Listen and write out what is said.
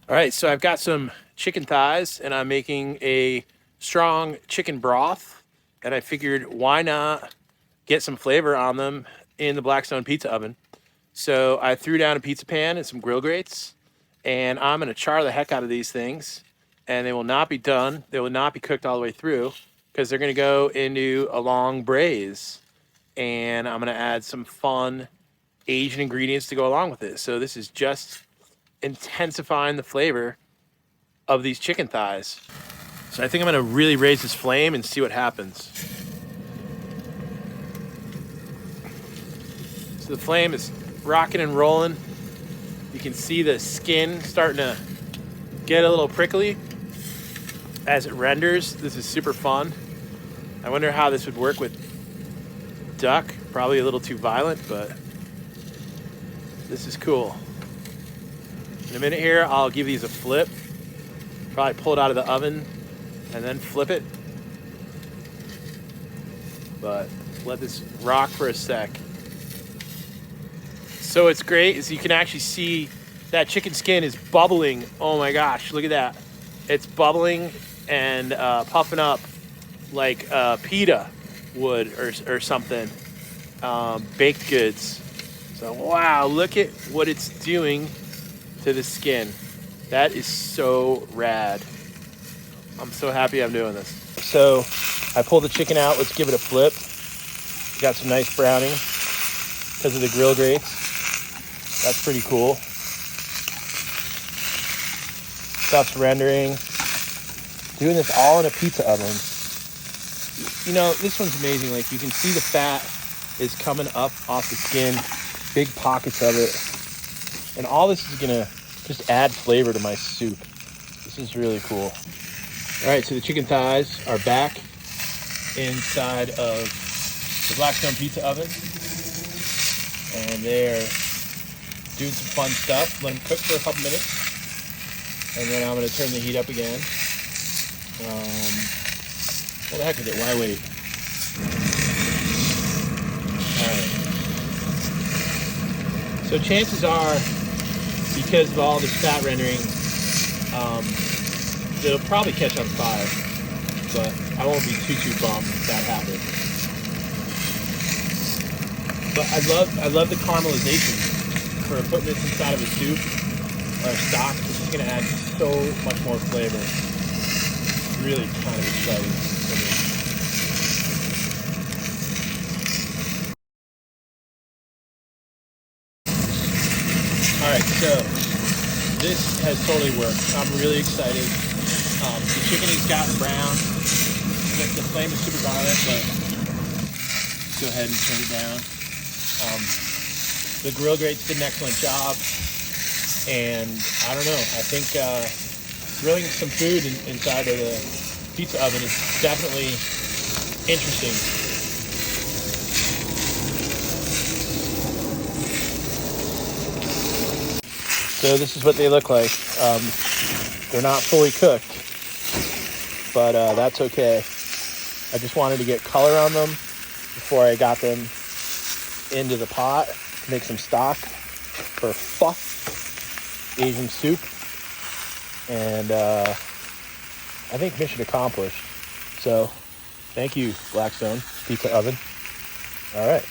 All right, so I've got some chicken thighs and I'm making a strong chicken broth. And I figured why not get some flavor on them in the Blackstone Pizza oven. So I threw down a pizza pan and some grill grates, and I'm gonna char the heck out of these things. And they will not be done, they will not be cooked all the way through because they're gonna go into a long braise. And I'm gonna add some fun Asian ingredients to go along with it. So this is just intensifying the flavor of these chicken thighs. So I think I'm gonna really raise this flame and see what happens. So the flame is rocking and rolling. You can see the skin starting to get a little prickly as it renders. This is super fun. I wonder how this would work with duck. Probably a little too violent, but this is cool. In a minute here, I'll give these a flip. Probably pull it out of the oven and then flip it. But let this rock for a sec. So what's great is you can actually see that chicken skin is bubbling. Oh my gosh, look at that. It's bubbling and puffing up like pita would or something. Baked goods. So wow, look at what it's doing to the skin. That is so rad. I'm so happy I'm doing this. So I pulled the chicken out. Let's give it a flip. Got some nice browning because of the grill grates. That's pretty cool. Stuff's rendering. Doing this all in a pizza oven. You know, this one's amazing. Like, you can see the fat is coming up off the skin. Big pockets of it. And all this is gonna just add flavor to my soup. This is really cool. All right, so the chicken thighs are back inside of the Blackstone Pizza oven. And they're doing some fun stuff. Let them cook for a couple minutes. And then I'm gonna turn the heat up again. What the heck is it? Why wait? All right. So chances are, because of all this fat rendering, it'll probably catch on fire. But I won't be too bummed if that happens. But I love the caramelization for putting this inside of a soup or a stock. This is gonna add so much more flavor. It's really kind of exciting for me. All right, so this has totally worked. I'm really excited. The chicken has gotten brown. The flame is super violent, but go ahead and turn it down. The grill grates did an excellent job, and I don't know. I think grilling some food inside of the pizza oven is definitely interesting. So this is what they look like. They're not fully cooked, but that's okay. I just wanted to get color on them before I got them into the pot. Make some stock for pho, Asian soup, and I think mission accomplished. So thank you, Blackstone Pizza Oven. All right.